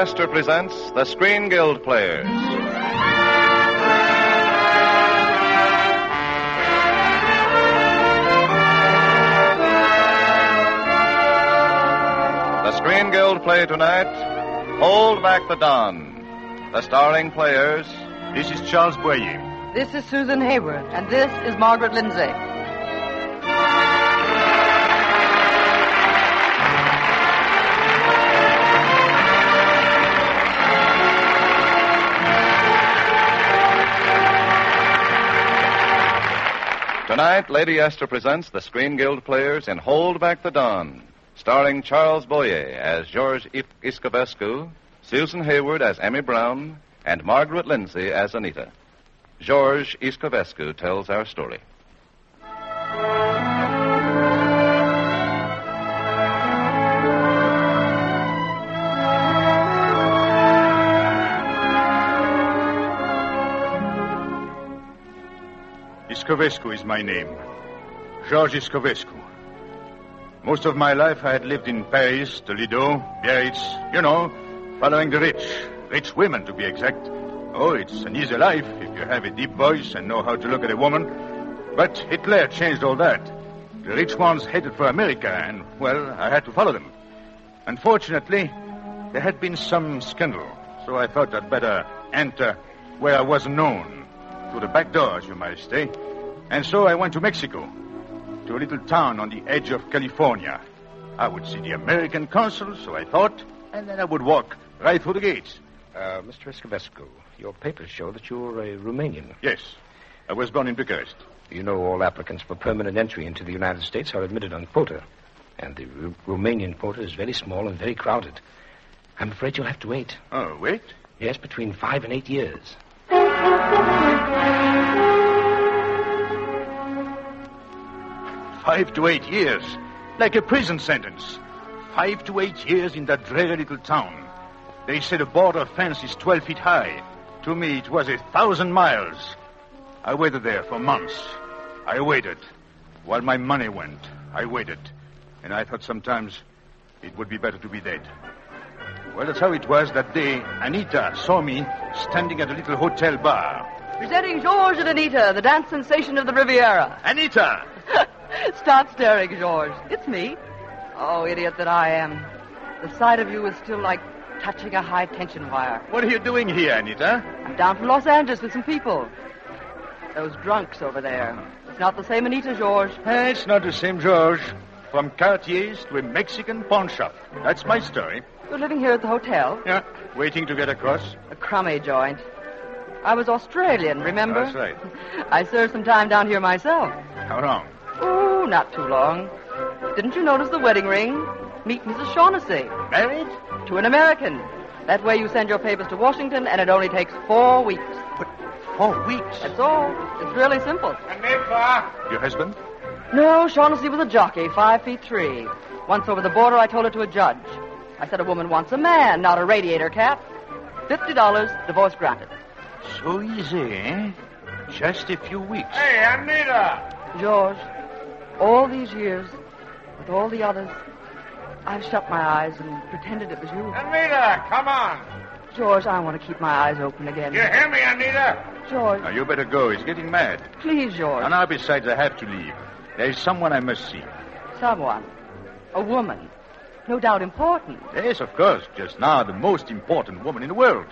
Astor presents the Screen Guild Players. The Screen Guild play tonight, Hold Back the Dawn. The starring players. This is Charles Boyer. This is Susan Hayward, and this is Margaret Lindsay. Tonight, Lady Esther presents the Screen Guild Players in Hold Back the Dawn, starring Charles Boyer as Georges Iscovescu, Susan Hayward as Emmy Brown, and Margaret Lindsay as Anita. Georges Iscovescu tells our story. Iscovescu is my name. Georges Iscovescu. Most of my life I had lived in Paris, Toledo, Biarritz, following the rich. Rich women, to be exact. Oh, it's an easy life if you have a deep voice and know how to look at a woman. But Hitler changed all that. The rich ones headed for America, and, well, I had to follow them. Unfortunately, there had been some scandal, so I thought I'd better enter where I was known. Through the back doors, you might say. And so I went to Mexico, to a little town on the edge of California. I would see the American consul, so I thought, and then I would walk right through the gates. Mr. Iscovescu, your papers show that you're a Romanian. Yes. I was born in Bucharest. You know all applicants for permanent entry into the United States are admitted on quota. And the Romanian quota is very small and very crowded. I'm afraid you'll have to wait. Oh, wait? Yes, between 5 and 8 years. 5 to 8 years. Like a prison sentence. 5 to 8 years in that dreary little town. They say the border fence is 12 feet high. To me, it was 1,000 miles. I waited there for months. I waited. While my money went, I waited. And I thought sometimes it would be better to be dead. Well, that's how it was that day. Anita saw me standing at a little hotel bar. Presenting Georges and Anita, the dance sensation of the Riviera. Anita! Stop staring, Georges. It's me. Oh, idiot that I am. The sight of you is still like touching a high-tension wire. What are you doing here, Anita? I'm down from Los Angeles with some people. Those drunks over there. It's not the same Anita, Georges. It's not the same, George. From Cartier's to a Mexican pawn shop. That's my story. You're living here at the hotel? Yeah, waiting to get across. A crummy joint. I was Australian, remember? That's right. I served some time down here myself. How long? Oh, not too long. Didn't you notice the wedding ring? Meet Mrs. Shaughnessy. Married? To an American. That way you send your papers to Washington, and it only takes 4 weeks. What? 4 weeks? That's all. It's really simple. Anita! Your husband? No, Shaughnessy was a jockey, 5'3". Once over the border, I told her to a judge. I said a woman wants a man, not a radiator cap. $50, divorce granted. So easy, eh? Just a few weeks. Hey, Anita! George, all these years, with all the others, I've shut my eyes and pretended it was you. Anita, come on! George, I want to keep my eyes open again. You hear me, Anita? George. Now, you better go. He's getting mad. Please, George. And now, besides, I have to leave. There's someone I must see. Someone. A woman. No doubt important. Yes, of course. Just now, the most important woman in the world.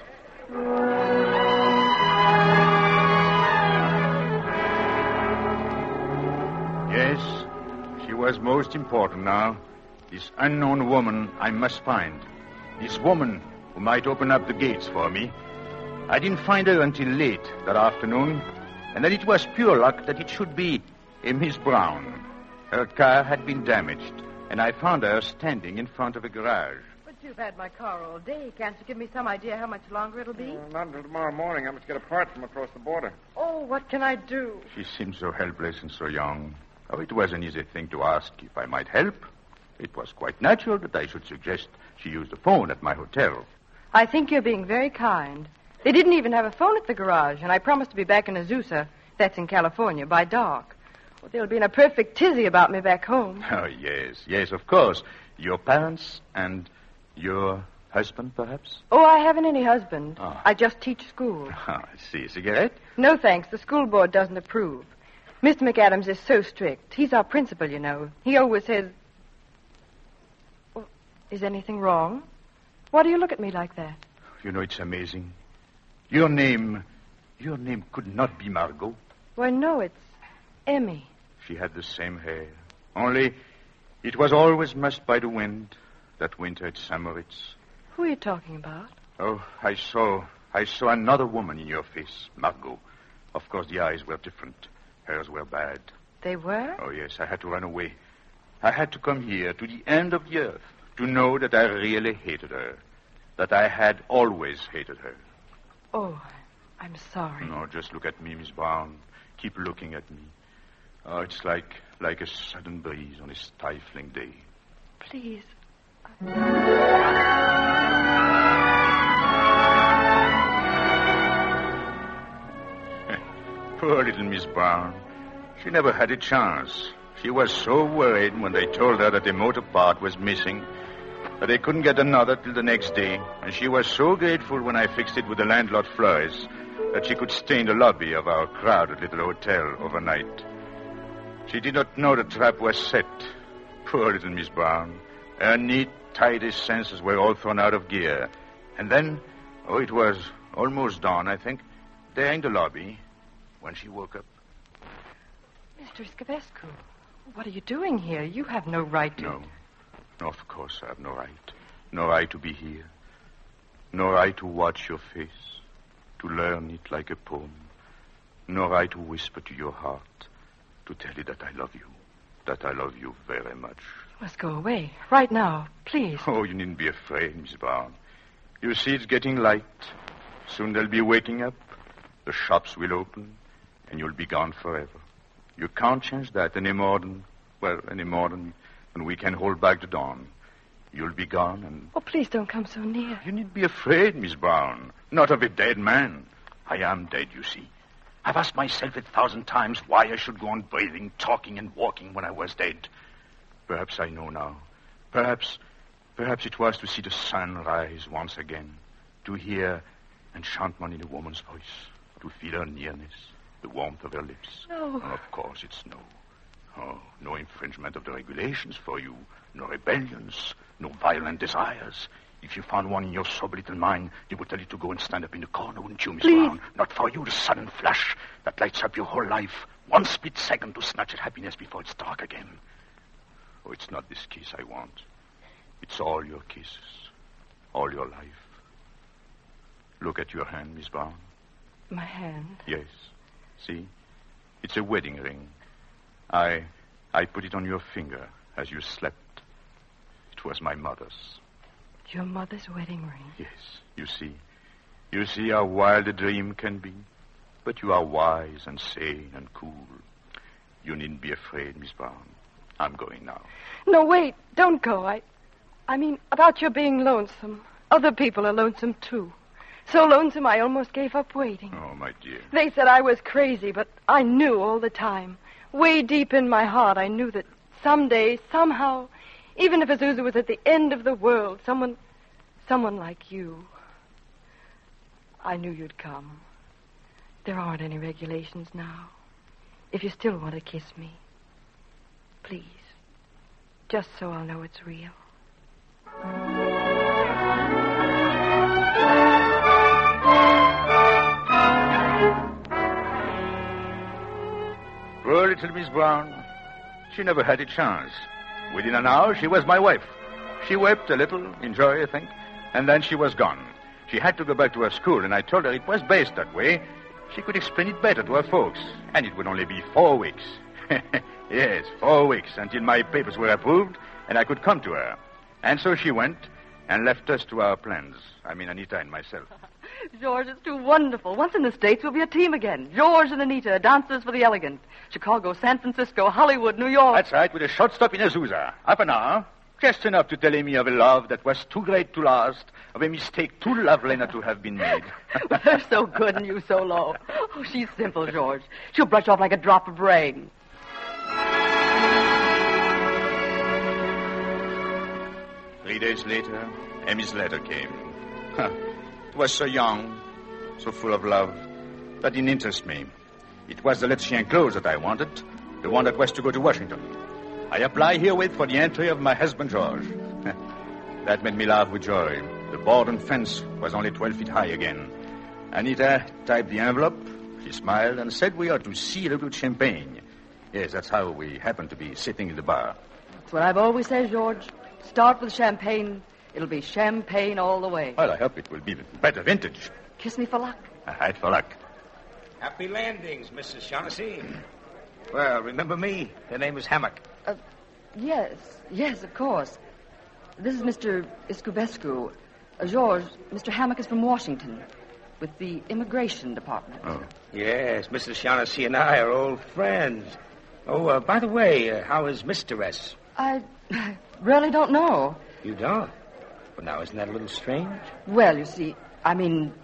Yes, she was most important now. This unknown woman I must find. This woman who might open up the gates for me. I didn't find her until late that afternoon, and then it was pure luck that it should be a Miss Brown. Her car had been damaged, and I found her standing in front of a garage. But you've had my car all day. Can't you give me some idea how much longer it'll be? Not until tomorrow morning. I must get a part from across the border. Oh, what can I do? She seemed so helpless and so young. Oh, it was an easy thing to ask if I might help. It was quite natural that I should suggest she use the phone at my hotel. I think you're being very kind. They didn't even have a phone at the garage, and I promised to be back in Azusa, that's in California, by dark. Well, they'll be in a perfect tizzy about me back home. Oh, yes, of course. Your parents and your Husband, perhaps? Oh, I haven't any husband. Ah. I just teach school. I see. Cigarette? No, thanks. The school board doesn't approve. Mr. McAdams is so strict. He's our principal, you know. He always says... Oh, is anything wrong? Why do you look at me like that? You know, it's amazing. Your name could not be Margot. Why, no, it's Emmy. She had the same hair. Only it was always mussed by the wind. That winter at Samoritz. Who are you talking about? Oh, I saw another woman in your face, Margot. Of course, the eyes were different. Hers were bad. They were? Oh, yes, I had to run away. I had to come here to the end of the earth to know that I really hated her. That I had always hated her. Oh, I'm sorry. No, just look at me, Miss Brown. Keep looking at me. Oh, it's like a sudden breeze on a stifling day. Please. Poor little Miss Brown. She never had a chance. She was so worried when they told her that the motor part was missing that they couldn't get another till the next day. And she was so grateful when I fixed it with the landlord Flores that she could stay in the lobby of our crowded little hotel overnight. She did not know the trap was set. Poor little Miss Brown. Her neat, tidy senses were all thrown out of gear. And then, it was almost dawn, I think, there in the lobby, when she woke up. Mr. Iscovescu, what are you doing here? You have no right to... No, of course I have no right. No right to be here. No right to watch your face, to learn it like a poem. No right to whisper to your heart, to tell you that I love you very much. You must go away, right now, please. Oh, you needn't be afraid, Miss Brown. You see, it's getting light. Soon they'll be waking up. The shops will open, and you'll be gone forever. You can't change that any more than we can hold back the dawn. You'll be gone, and... Oh, please don't come so near. You needn't be afraid, Miss Brown. Not of a dead man. I am dead, you see. I've asked myself 1,000 times why I should go on breathing, talking, and walking when I was dead. Perhaps I know now. Perhaps it was to see the sun rise once again, to hear enchantment in a woman's voice, to feel her nearness, the warmth of her lips. No. And of course, it's no. Oh, no infringement of the regulations for you, no rebellions, no violent desires. If you found one in your sober little mind, they would tell you to go and stand up in the corner, wouldn't you, Miss Brown? Not for you, the sudden flash that lights up your whole life. One split second to snatch at happiness before it's dark again. Oh, it's not this kiss I want. It's all your kisses, all your life. Look at your hand, Miss Brown. My hand? Yes. See? It's a wedding ring. I put it on your finger as you slept. It was my mother's. Your mother's wedding ring? Yes, you see. You see how wild a dream can be. But you are wise and sane and cool. You needn't be afraid, Miss Brown. I'm going now. No, wait. Don't go. I mean, about your being lonesome. Other people are lonesome, too. So lonesome I almost gave up waiting. Oh, my dear. They said I was crazy, but I knew all the time. Way deep in my heart, I knew that someday, somehow, even if Azusa was at the end of the world, someone like you, I knew you'd come. There aren't any regulations now. If you still want to kiss me, please, just so I'll know it's real. Poor little Miss Brown. She never had a chance. Within an hour, she was my wife. She wept a little, enjoy, I think, and then she was gone. She had to go back to her school, and I told her it was best that way. She could explain it better to her folks, and it would only be 4 weeks. Yes, 4 weeks, until my papers were approved, and I could come to her. And so she went and left us to our plans. I mean, Anita and myself. George, it's too wonderful. Once in the States, we'll be a team again. George and Anita, dancers for the elegant. Chicago, San Francisco, Hollywood, New York. That's right, with a short stop in Azusa. Half an hour. Just enough to tell me of a love that was too great to last, of a mistake too lovely not to have been made. They're so good and you so low. Oh, she's simple, George. She'll brush off like a drop of rain. Three days later, Emmy's letter came. It was so young, so full of love. That didn't interest me. It was the letter she enclosed that I wanted, the one that was to go to Washington. I apply herewith for the entry of my husband, George. That made me laugh with joy. The board and fence was only 12 feet high again. Anita typed the envelope. She smiled and said we ought to seal it with champagne. Yes, that's how we happened to be sitting in the bar. That's what I've always said, George. Start with champagne. It'll be champagne all the way. Well, I hope it will be better vintage. Kiss me for luck. I'd for luck. Happy landings, Mrs. Shaughnessy. Well, remember me? Her name is Hammock. Yes, of course. This is Mr. Iscovescu. Georges, Mr. Hammock is from Washington with the immigration department. Oh. Yes, Mrs. Shaughnessy and I are old friends. Oh, by the way, how is Mr. S? I really don't know. You don't? Well, now, isn't that a little strange? Well, you see,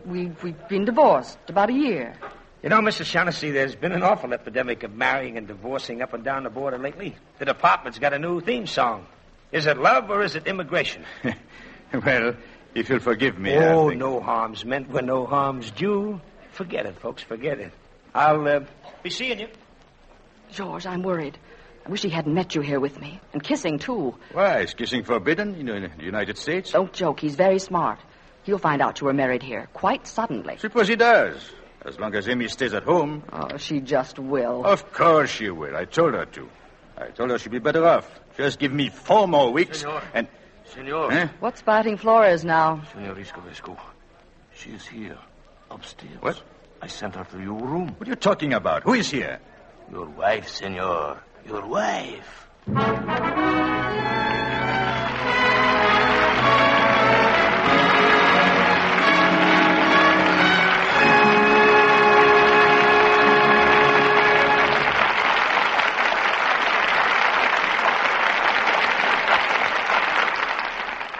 we've been divorced about a year. You know, Mrs. Shaughnessy, there's been an awful epidemic of marrying and divorcing up and down the border lately. The department's got a new theme song. Is it love or is it immigration? Well, if you'll forgive me, Oh, I think... no harm's meant when no harm's due. Forget it, folks, forget it. I'll be seeing you. George, I'm worried. I wish he hadn't met you here with me. And kissing, too. Why, is kissing forbidden, in the United States? Don't joke. He's very smart. He'll find out you were married here quite suddenly. Suppose he does. As long as Emmy stays at home. Oh, she just will. Of course she will. I told her to. I told her she'd be better off. Just give me 4 more weeks. Senor. And... Senor. Eh? What's biting Flores now? Senor Iscovescu. She is here, upstairs. What? I sent her to your room. What are you talking about? Who is here? Your wife, senor. Your wife.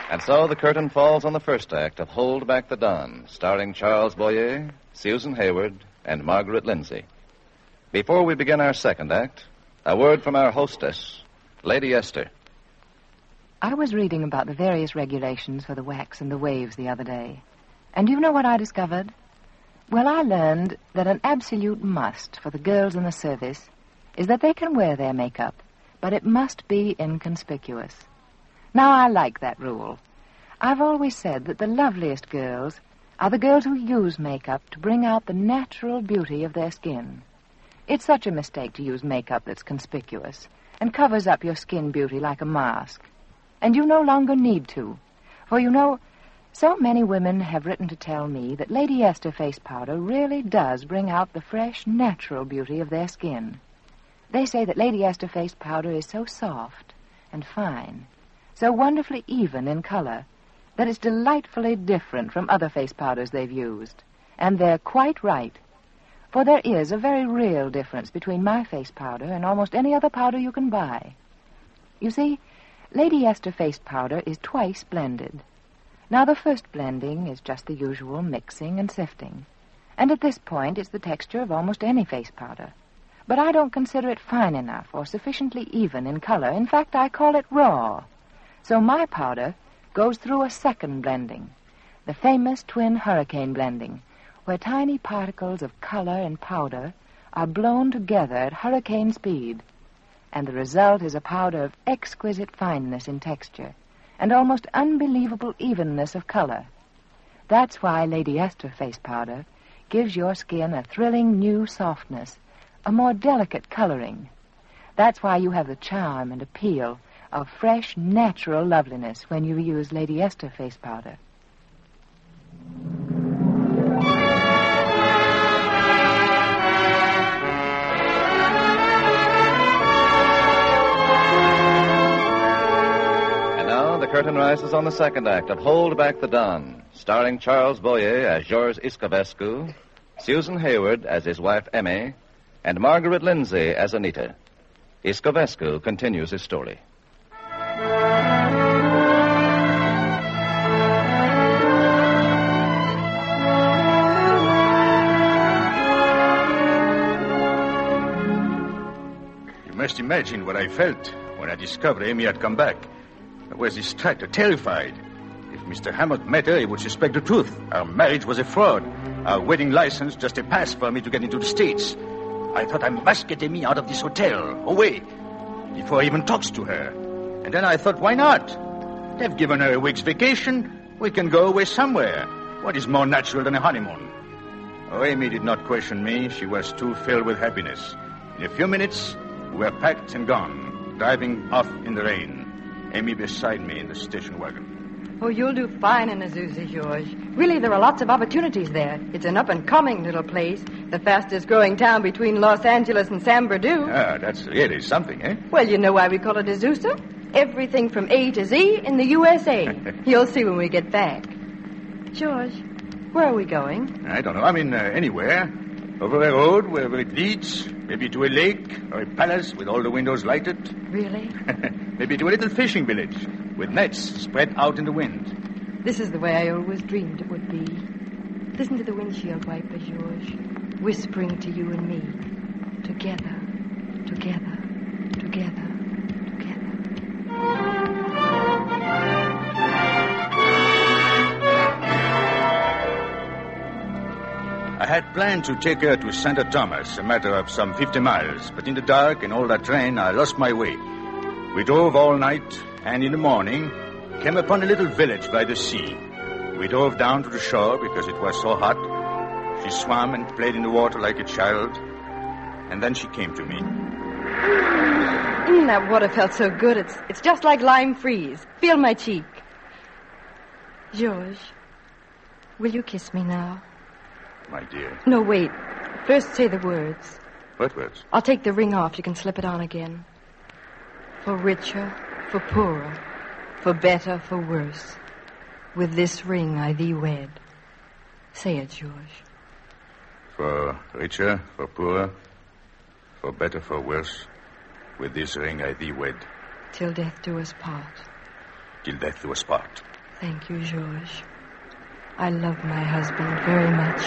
And so the curtain falls on the first act of Hold Back the Dawn, starring Charles Boyer, Susan Hayward, and Margaret Lindsay. Before we begin our second act, a word from our hostess, Lady Esther. I was reading about the various regulations for the wax and the waves the other day. And do you know what I discovered? Well, I learned that an absolute must for the girls in the service is that they can wear their makeup, but it must be inconspicuous. Now, I like that rule. I've always said that the loveliest girls are the girls who use makeup to bring out the natural beauty of their skin. It's such a mistake to use makeup that's conspicuous and covers up your skin beauty like a mask. And you no longer need to. For, you know, so many women have written to tell me that Lady Esther face powder really does bring out the fresh, natural beauty of their skin. They say that Lady Esther face powder is so soft and fine, so wonderfully even in color, that it's delightfully different from other face powders they've used. And they're quite right. For there is a very real difference between my face powder and almost any other powder you can buy. You see, Lady Esther face powder is twice blended. Now, the first blending is just the usual mixing and sifting. And at this point, it's the texture of almost any face powder. But I don't consider it fine enough or sufficiently even in color. In fact, I call it raw. So my powder goes through a second blending, the famous twin hurricane blending, where tiny particles of color and powder are blown together at hurricane speed. And the result is a powder of exquisite fineness in texture and almost unbelievable evenness of color. That's why Lady Esther face powder gives your skin a thrilling new softness, a more delicate coloring. That's why you have the charm and appeal of fresh, natural loveliness when you use Lady Esther face powder. And now the curtain rises on the second act of Hold Back the Dawn, starring Charles Boyer as Georges Iscovescu, Susan Hayward as his wife Emmy, and Margaret Lindsay as Anita. Iscovescu continues his story. You must imagine what I felt when I discovered Emmy had come back. I was distracted, terrified. If Mr. Hammock met her, he would suspect the truth. Our marriage was a fraud. Our wedding license just a pass for me to get into the States. I thought I must get Emmy out of this hotel, away, before he even talks to her. And then I thought, why not? They've given her a week's vacation. We can go away somewhere. What is more natural than a honeymoon? Oh, Emmy did not question me. She was too filled with happiness. In a few minutes, we were packed and gone, driving off in the rain. Emmy beside me in the station wagon. Oh, you'll do fine in Azusa, George. Really, there are lots of opportunities there. It's an up-and-coming little place. The fastest-growing town between Los Angeles and San Bernardino. Ah, that's really something, eh? Well, you know why we call it Azusa? Everything from A to Z in the USA. You'll see when we get back. George, where are we going? I don't know. I mean, anywhere. Over a road, wherever it leads. Maybe to a lake or a palace with all the windows lighted. Really? Maybe to a little fishing village with nets spread out in the wind. This is the way I always dreamed it would be. Listen to the windshield wiper, George, whispering to you and me. Together, together, together, together. I had planned to take her to St. Thomas, a matter of some 50 miles, but in the dark and all that rain, I lost my way. We drove all night, and in the morning, came upon a little village by the sea. We drove down to the shore because it was so hot. She swam and played in the water like a child, and then she came to me. That water felt so good. It's just like lime freeze. Feel my cheek. George, will you kiss me now? My dear. No, wait. First say the words. What words? I'll take the ring off. You can slip it on again. For richer, for poorer, for better, for worse. With this ring I thee wed. Say it, George. For richer, for poorer, for better, for worse. With this ring I thee wed. Till death do us part. Till death do us part. Thank you, George. I love my husband very much.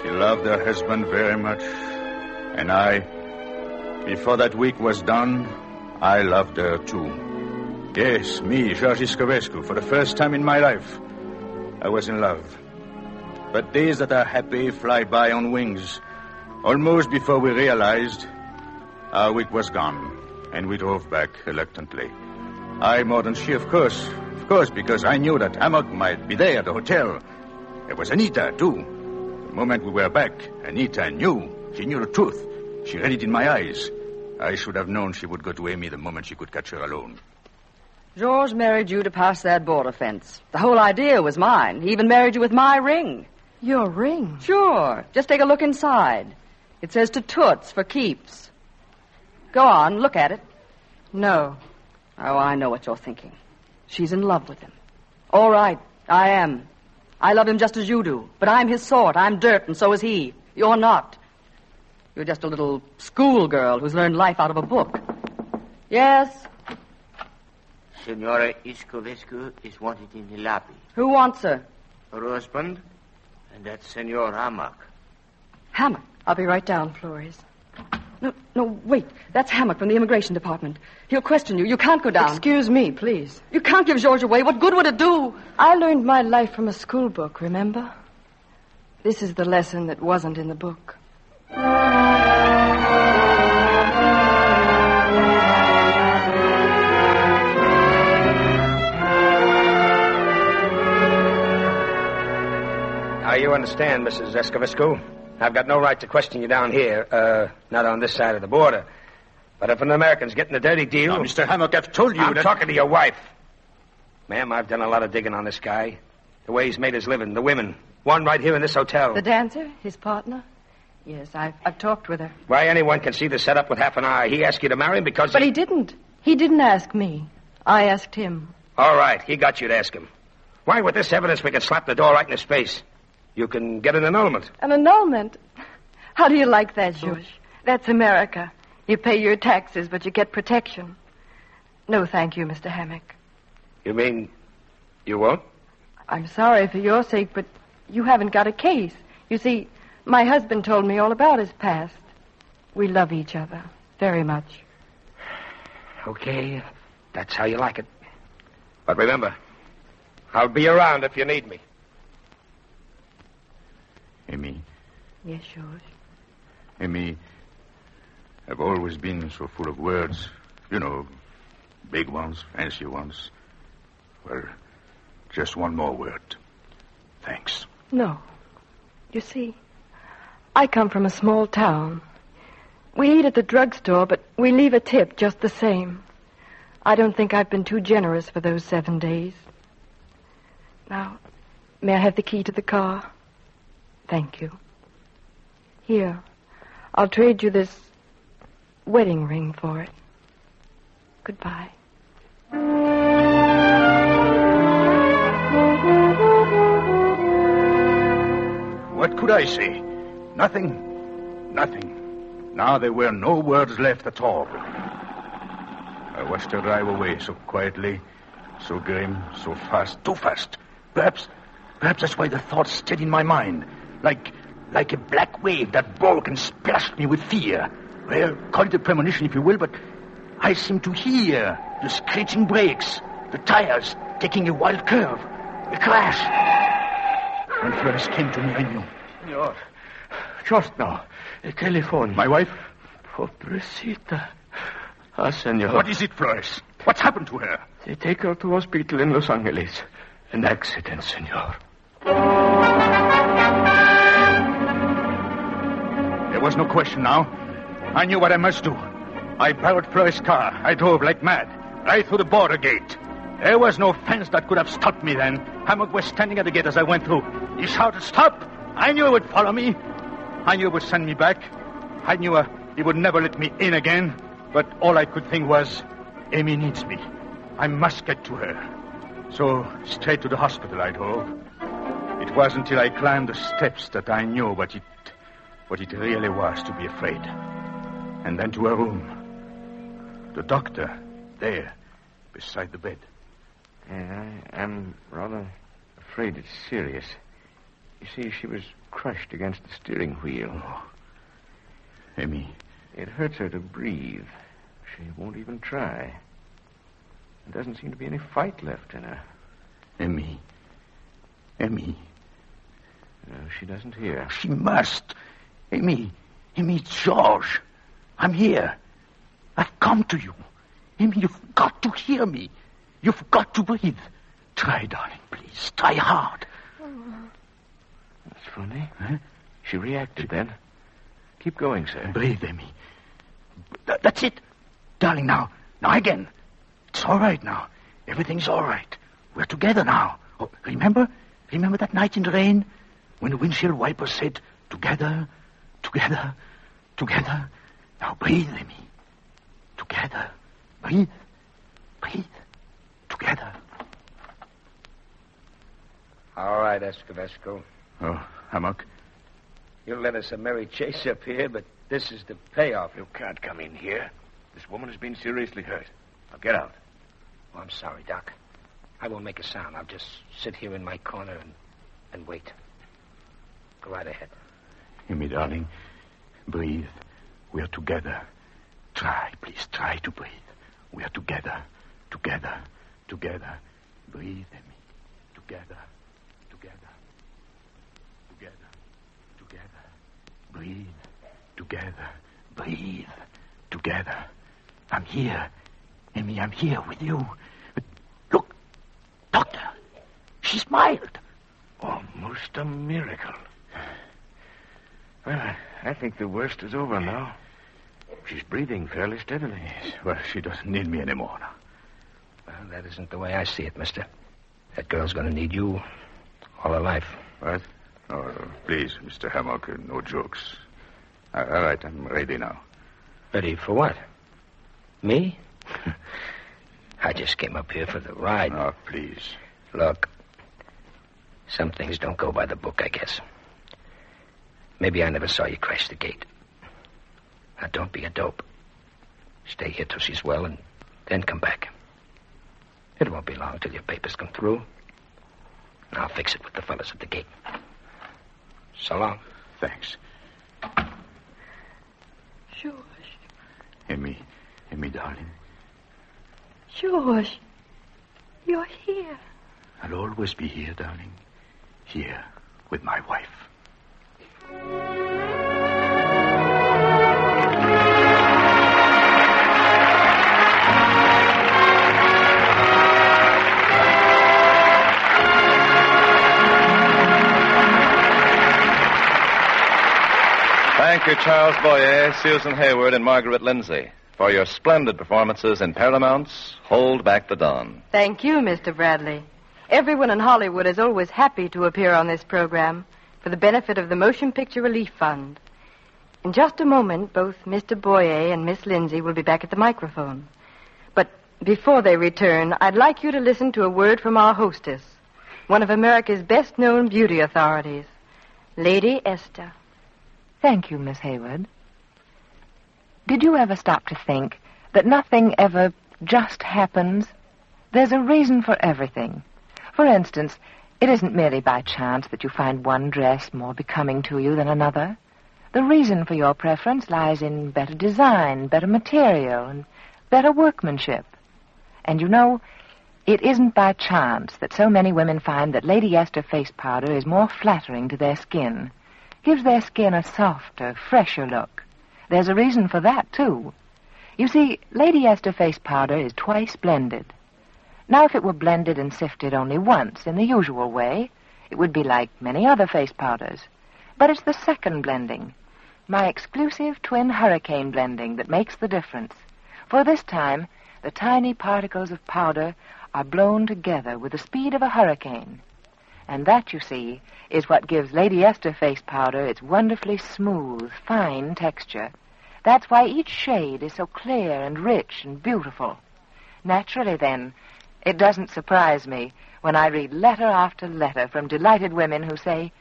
She loved her husband very much. And I, before that week was done, I loved her too. Yes, me, Georges Iscovescu, for the first time in my life, I was in love. But days that are happy fly by on wings. Almost before we realized, our week was gone, and we drove back reluctantly. I more than she, of course, because I knew that Hammock might be there at the hotel. There was Anita, too. The moment we were back, Anita knew. She knew the truth. She read it in my eyes. I should have known she would go to Emmy the moment she could catch her alone. George married you to pass that border fence. The whole idea was mine. He even married you with my ring. Your ring? Sure. Just take a look inside. It says to Toots for keeps. Go on, look at it. No. Oh, I know what you're thinking. She's in love with him. All right, I am. I love him just as you do. But I'm his sort. I'm dirt, and so is he. You're not. You're just a little schoolgirl who's learned life out of a book. Yes? Senora Iscovescu is wanted in the lobby. Who wants her? Her husband, and that's Senor Hammock. Hammock. I'll be right down, Flores. No, wait. That's Hammock from the immigration department. He'll question you. You can't go down. Excuse me, please. You can't give George away. What good would it do? I learned my life from a school book, remember? This is the lesson that wasn't in the book. Now, you understand, Mrs. Iscovescu. I've got no right to question you down here, not on this side of the border. But if an American's getting a dirty deal... Now, Mr. Hammock, I've told you I'm that... talking to your wife. Ma'am, I've done a lot of digging on this guy. The way he's made his living, the women. One right here in this hotel. The dancer, his partner? Yes, I've talked with her. Why, anyone can see the setup with half an eye. He asked you to marry him because... But he didn't. He didn't ask me. I asked him. All right, he got you to ask him. Why, with this evidence, we can slap the door right in his face. You can get an annulment. An annulment? How do you like that, George? That's America. You pay your taxes, but you get protection. No, thank you, Mr. Hammock. You mean you won't? I'm sorry for your sake, but you haven't got a case. You see, my husband told me all about his past. We love each other very much. Okay, that's how you like it. But remember, I'll be around if you need me. Emmy, Yes, George. Emmy, I've always been so full of words. You know, big ones, fancy ones. Well, just one more word. Thanks. No. You see, I come from a small town. We eat at the drugstore, but we leave a tip just the same. I don't think I've been too generous for those 7 days. Now, may I have the key to the car? Thank you. Here, I'll trade you this wedding ring for it. Goodbye. What could I say? Nothing. Nothing. Now there were no words left at all. I watched her drive away so quietly, so grim, so fast, too fast. Perhaps that's why the thought stayed in my mind, like a black wave that broke and splashed me with fear. Well, call it a premonition if you will, but I seemed to hear the screeching brakes, the tires taking a wild curve, a crash. When Flores came to me, I knew. Senor, just now, a telephone. My wife? Pobrecita. Ah, senor. What is it, Flores? What's happened to her? They take her to hospital in Los Angeles. An accident, senor. There was no question now. I knew what I must do. I borrowed Flores' car. I drove like mad, right through the border gate. There was no fence that could have stopped me then. Hammock was standing at the gate as I went through. He shouted, "Stop!" I knew he would follow me. I knew he would send me back. I knew he would never let me in again. But all I could think was, Emmy needs me. I must get to her. So, straight to the hospital I drove. It wasn't until I climbed the steps that I knew what it really was to be afraid. And then to her room. The doctor, there, beside the bed. I'm rather afraid it's serious. You see, she was crushed against the steering wheel. Oh. Emmy. It hurts her to breathe. She won't even try. There doesn't seem to be any fight left in her. Emmy. Emmy. No, she doesn't hear. She must. Emmy, it's Georges. I'm here. I've come to you. Emmy, you've got to hear me. You've got to breathe. Try, darling, please. Try hard. That's funny. Huh? She reacted then. Keep going, sir. Breathe, Emmy. That's it. Darling, now again. It's all right now. Everything's all right. We're together now. Oh, remember that night in the rain when the windshield wiper said, together, together, together. Now breathe, Emmy. Together. Breathe. Breathe. Together. All right, Iscovescu. Oh, Hammock. You led us a merry chase up here, but this is the payoff. You can't come in here. This woman has been seriously hurt. Now get out. Oh, I'm sorry, Doc. I won't make a sound. I'll just sit here in my corner and wait. Go right ahead. Emmy, darling, breathe. We're together. Try, please, try to breathe. We're together. Together. Together. Breathe, Emmy. Together. Together. Together. Together. Breathe. Together. Breathe. Together. I'm here. Emmy, I'm here with you. But look, doctor, she smiled. Almost a miracle. Well, I think the worst is over now. She's breathing fairly steadily. Yes, well, she doesn't need me anymore now. Well, that isn't the way I see it, mister. That girl's going to need you all her life. What? Oh, please, Mr. Hammock, no jokes. All right, I'm ready now. Ready for what? Me? I just came up here for the ride. Oh, please. Look, some things don't go by the book, I guess. Maybe I never saw you crash the gate. Now, don't be a dope. Stay here till she's well and then come back. It won't be long till your papers come through. And I'll fix it with the fellas at the gate. So long. Thanks. George. Emmy, darling. George, you're here. I'll always be here, darling. Here, with my wife. Thank you, Charles Boyer, Susan Hayward, and Margaret Lindsay, for your splendid performances in Paramount's Hold Back the Dawn. Thank you, Mr. Bradley. Everyone in Hollywood is always happy to appear on this program for the benefit of the Motion Picture Relief Fund. In just a moment, both Mr. Boyer and Miss Lindsay will be back at the microphone. But before they return, I'd like you to listen to a word from our hostess, one of America's best-known beauty authorities, Lady Esther. Thank you, Miss Hayward. Did you ever stop to think that nothing ever just happens? There's a reason for everything. For instance, it isn't merely by chance that you find one dress more becoming to you than another. The reason for your preference lies in better design, better material, and better workmanship. And you know, it isn't by chance that so many women find that Lady Esther face powder is more flattering to their skin, gives their skin a softer, fresher look. There's a reason for that, too. You see, Lady Esther face powder is twice blended. Now, if it were blended and sifted only once in the usual way, it would be like many other face powders. But it's the second blending, my exclusive twin hurricane blending, that makes the difference. For this time, the tiny particles of powder are blown together with the speed of a hurricane. And that, you see, is what gives Lady Esther face powder its wonderfully smooth, fine texture. That's why each shade is so clear and rich and beautiful. Naturally, then, it doesn't surprise me when I read letter after letter from delighted women who say,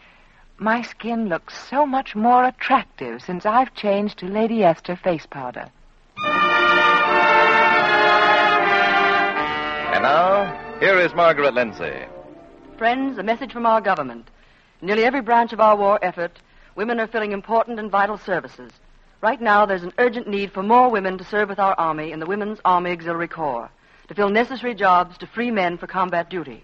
"My skin looks so much more attractive since I've changed to Lady Esther face powder." And now, here is Margaret Lindsay. Friends, a message from our government. In nearly every branch of our war effort, women are filling important and vital services. Right now, there's an urgent need for more women to serve with our Army in the Women's Army Auxiliary Corps, to fill necessary jobs to free men for combat duty.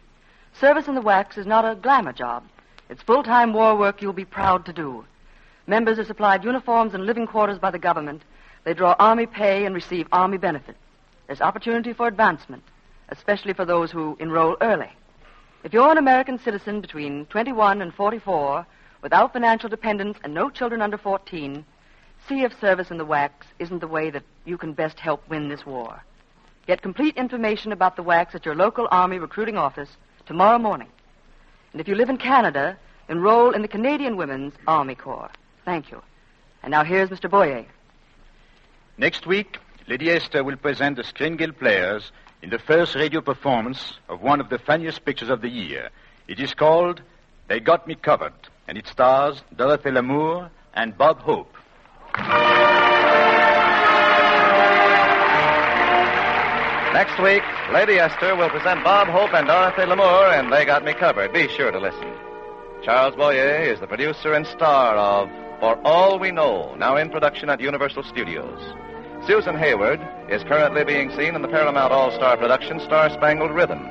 Service in the WACS is not a glamour job. It's full-time war work you'll be proud to do. Members are supplied uniforms and living quarters by the government. They draw Army pay and receive Army benefit. There's opportunity for advancement, especially for those who enroll early. If you're an American citizen between 21 and 44, without financial dependents and no children under 14, see if service in the WACS isn't the way that you can best help win this war. Get complete information about the WACS at your local Army recruiting office tomorrow morning. And if you live in Canada, enroll in the Canadian Women's Army Corps. Thank you. And now here's Mr. Boyer. Next week, Lady Esther will present the Screen Guild players in the first radio performance of one of the funniest pictures of the year. It is called They Got Me Covered, and it stars Dorothy Lamour and Bob Hope. Next week, Lady Esther will present Bob Hope and Dorothy Lamour, and They Got Me Covered. Be sure to listen. Charles Boyer is the producer and star of For All We Know, now in production at Universal Studios. Susan Hayward is currently being seen in the Paramount All-Star production Star Spangled Rhythm.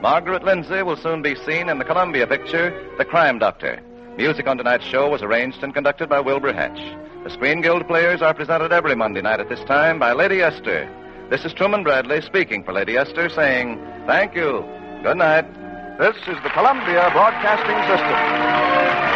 Margaret Lindsay will soon be seen in the Columbia picture The Crime Doctor. Music on tonight's show was arranged and conducted by Wilbur Hatch. The Screen Guild players are presented every Monday night at this time by Lady Esther. This is Truman Bradley speaking for Lady Esther, saying thank you. Good night. This is the Columbia Broadcasting System.